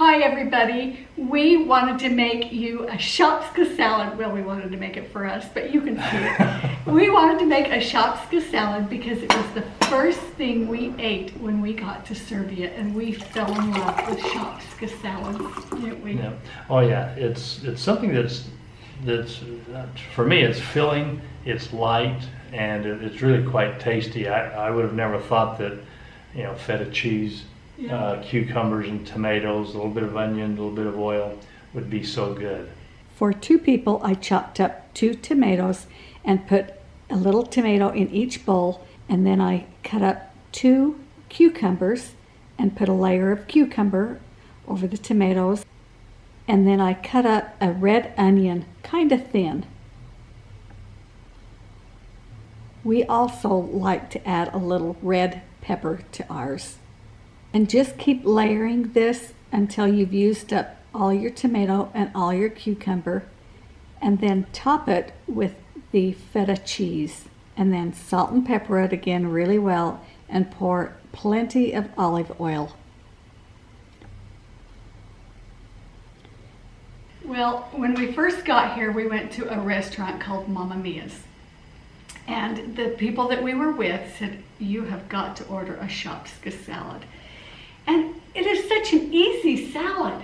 Hi everybody, we wanted to make you a Shopska salad. Well, we wanted to make it for us, but you can see it. We wanted to make a Shopska salad because it was the first thing we ate when we got to Serbia, and we fell in love with Shopska salads, didn't we? Yeah. Oh yeah, it's something that's for me, it's filling, it's light, and it's really quite tasty. I would have never thought that, you know, feta cheese, cucumbers and tomatoes, a little bit of onion, a little bit of oil would be so good. For 2 people, I chopped up 2 tomatoes and put a little tomato in each bowl, and then I cut up 2 cucumbers and put a layer of cucumber over the tomatoes, and then I cut up a red onion kind of thin. We also like to add a little red pepper to ours. And just keep layering this until you've used up all your tomato and all your cucumber, and then top it with the feta cheese, and then salt and pepper it again really well, and pour plenty of olive oil. Well, when we first got here, we went to a restaurant called Mamma Mia's. And the people that we were with said, "You have got to order a Shopska salad." And it is such an easy salad.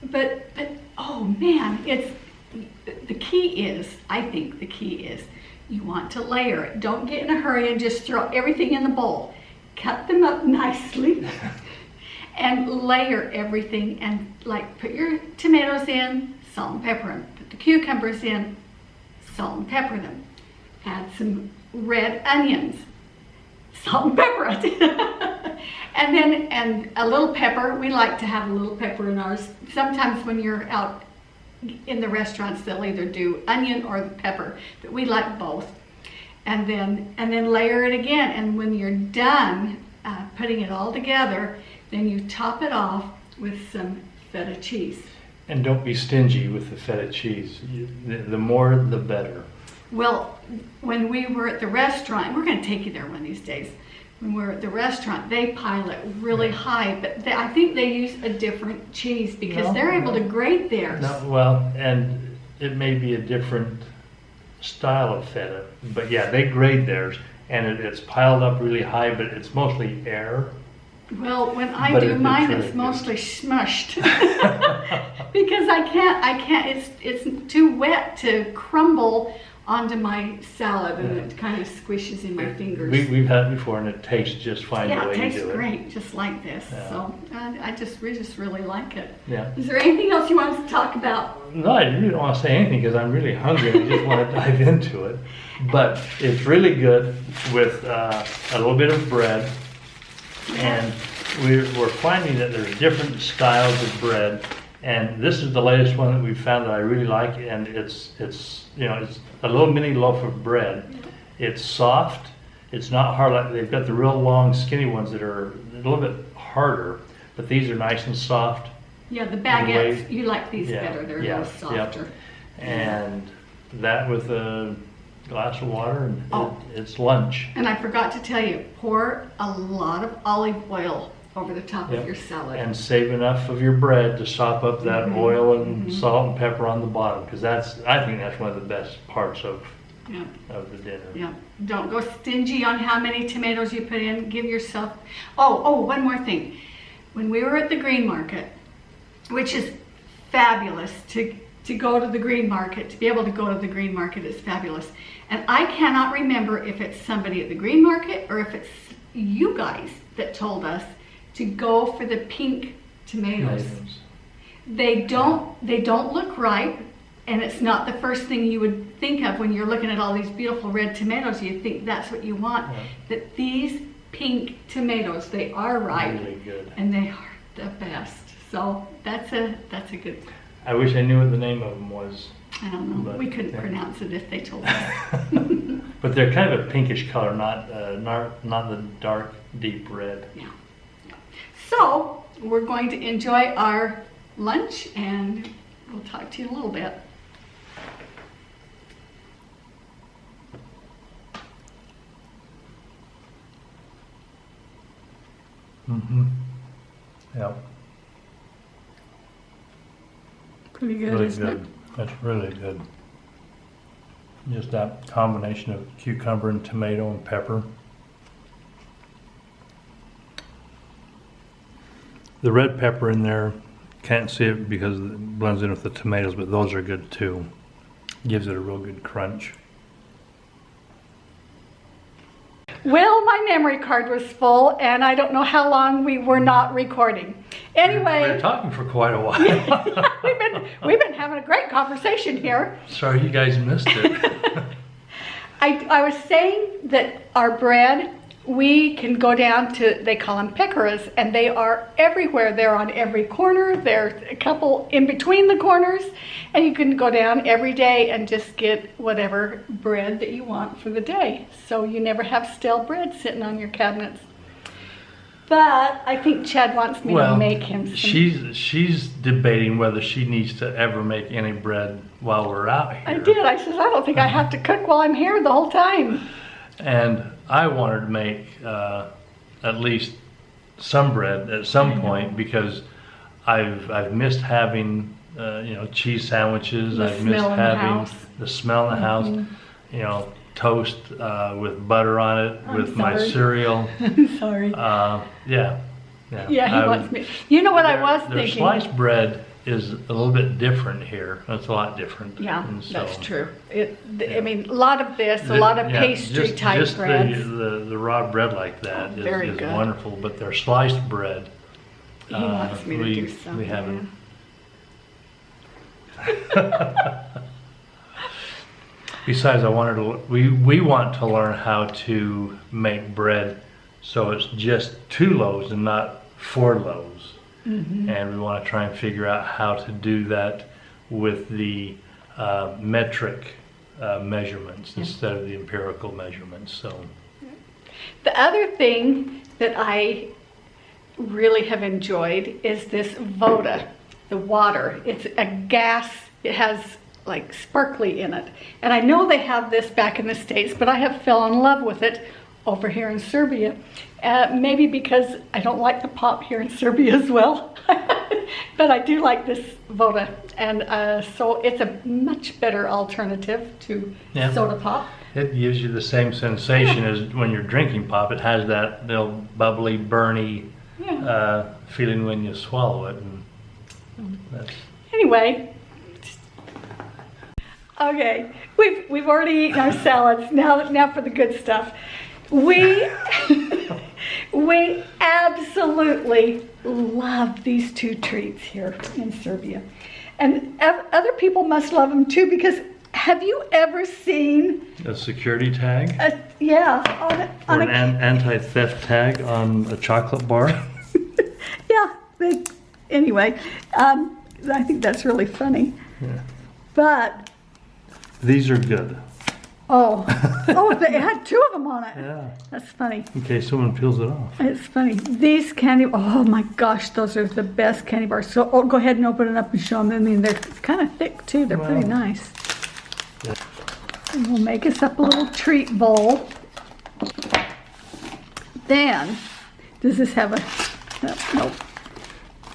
But oh man, the key is, I think the key is, you want to layer it. Don't get in a hurry and just throw everything in the bowl. Cut them up nicely and layer everything, and like put your tomatoes in, salt and pepper them. Put the cucumbers in, salt and pepper them. Add some red onions, salt and pepper it. and a little pepper. We like to have a little pepper in ours. Sometimes when you're out in the restaurants, they'll either do onion or pepper, but we like both. And then layer it again. And when you're done putting it all together, then you top it off with some feta cheese. And don't be stingy with the feta cheese. The more, the better. Well, when we were at the restaurant, we're going to take you there one of these days. When we're at the restaurant, they pile it really high, but I think they use a different cheese because they're able to grate theirs. No, well, and it may be a different style of feta, but yeah, they grade theirs, and it's piled up really high, but it's mostly air. Well, when I do mine, it's mostly smushed because I can't. It's too wet to crumble onto my salad, and it kind of squishes in my fingers. We've had it before, and it tastes just fine the way you do it. Yeah, it tastes great, just like this. Yeah. So we just really like it. Yeah. Is there anything else you want us to talk about? No, I really don't want to say anything because I'm really hungry and I just want to dive into it. But it's really good with a little bit of bread, and we're finding that there's different styles of bread. And this is the latest one that we've found that I really like, and it's a little mini loaf of bread. It's soft. It's not hard. Like they've got the real long, skinny ones that are a little bit harder, but these are nice and soft. Yeah, the baguettes. You like these better. They're a little softer. Yep. And that with a glass of water, and it's lunch. And I forgot to tell you, pour a lot of olive oil over the top of your salad. And save enough of your bread to sop up that oil and salt and pepper on the bottom, because I think that's one of the best parts of the dinner. Yeah. Don't go stingy on how many tomatoes you put in. Give yourself... Oh, one more thing. When we were at the green market, which is fabulous to go to the green market, to be able to go to the green market is fabulous. And I cannot remember if it's somebody at the green market or if it's you guys that told us to go for the pink tomatoes. They don't look ripe, and it's not the first thing you would think of when you're looking at all these beautiful red tomatoes. You think that's what you want. That these pink tomatoes, they are ripe, really good, and they are the best. So that's a good. I wish I knew what the name of them was. I don't know. We couldn't pronounce it if they told us. But they're kind of a pinkish color, not the dark, deep red. Yeah. So we're going to enjoy our lunch, and we'll talk to you in a little bit. Yep. Pretty good, Really isn't good. That's really good. Just that combination of cucumber and tomato and pepper. The red pepper in there, can't see it because it blends in with the tomatoes, but those are good too. Gives it a real good crunch. Well, my memory card was full, and I don't know how long we were not recording. Anyway, We've been talking for quite a while. we've been having a great conversation here. Sorry you guys missed it. I was saying that our bread, we can go down to, they call them pecoras, and they are everywhere. They're on every corner. There's a couple in between the corners, and you can go down every day and just get whatever bread that you want for the day. So you never have stale bread sitting on your cabinets. But I think Chad wants me to make him some. She's debating whether she needs to ever make any bread while we're out here. I did. I said, I don't think I have to cook while I'm here the whole time. And I wanted to make at least some bread at some point because I've missed having cheese sandwiches. I've missed having the smell in the house. Toast with butter on it with my cereal. I'm sorry. Yeah, he wants me. You know what I was thinking? Their sliced bread is a little bit different here. It's a lot different. Yeah, that's true. I mean, a lot of this, a lot of pastry type just breads. The raw bread like that is wonderful, but their sliced bread. He wants me to do something. We haven't. Besides, we want to learn how to make bread so it's just 2 loaves and not 4 loaves. Mm-hmm. And we want to try and figure out how to do that with the metric measurements instead of the empirical measurements. So, the other thing that I really have enjoyed is this Voda, the water. It's a gas. It has like sparkly in it. And I know they have this back in the States, but I have fell in love with it over here in Serbia. Maybe because I don't like the pop here in Serbia as well. But I do like this Voda. And so it's a much better alternative to soda pop. It gives you the same sensation as when you're drinking pop. It has that little bubbly, burny feeling when you swallow it. And anyway. Okay, we've already eaten our salads. Now for the good stuff. We absolutely love these 2 treats here in Serbia, and other people must love them too. Because have you ever seen a security tag? On an anti-theft tag on a chocolate bar. Anyway, I think that's really funny. Yeah. But these are good. They had 2 of them on it. Yeah. That's funny. In case someone peels it off. It's funny. These candy, oh my gosh, those are the best candy bars. So go ahead and open it up and show them. I mean, they're kind of thick too. They're pretty nice. Yeah. And we'll make us up a little treat bowl. Then, does this have a, nope.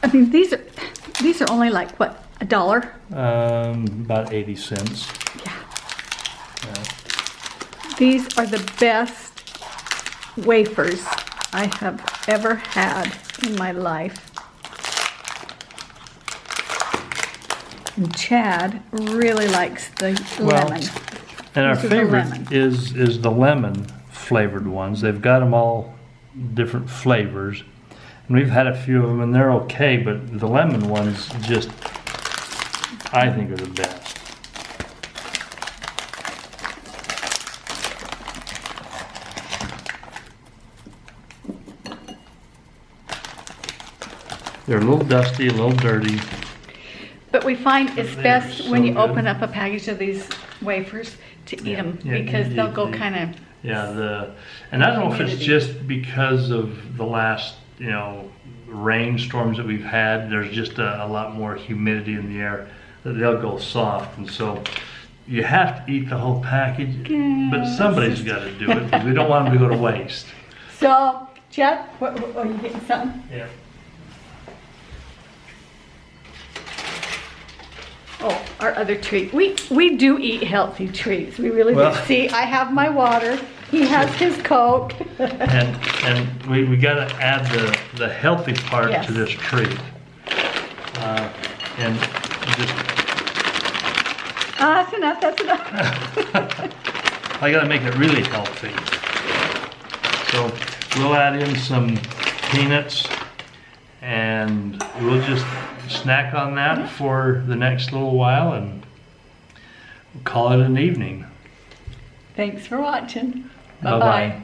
I mean, these are only like, what, $1? About 80 cents. Yeah. These are the best wafers I have ever had in my life. And Chad really likes the lemon. And our favorite is the lemon flavored ones. They've got them all different flavors. And we've had a few of them and they're okay, but the lemon ones just, I think, are the best. They're a little dusty, a little dirty. But we find it's best when you open up a package of these wafers to eat them because they'll go kind of. And I don't know if it's just because of the last, rainstorms that we've had. There's just a lot more humidity in the air that they'll go soft, and so you have to eat the whole package. But somebody's got to do it because we don't want them to go to waste. So, Chad, are you getting something? Yeah. our other treat. We do eat healthy treats. We really Well- do. See, I have my water. He has his Coke. And we got to add the healthy part Yes. to this treat. And just, That's enough, that's enough. I got to make it really healthy. So we'll add in some peanuts and we'll just snack on that for the next little while and call it an evening. Thanks for watching. Bye-bye. Bye-bye.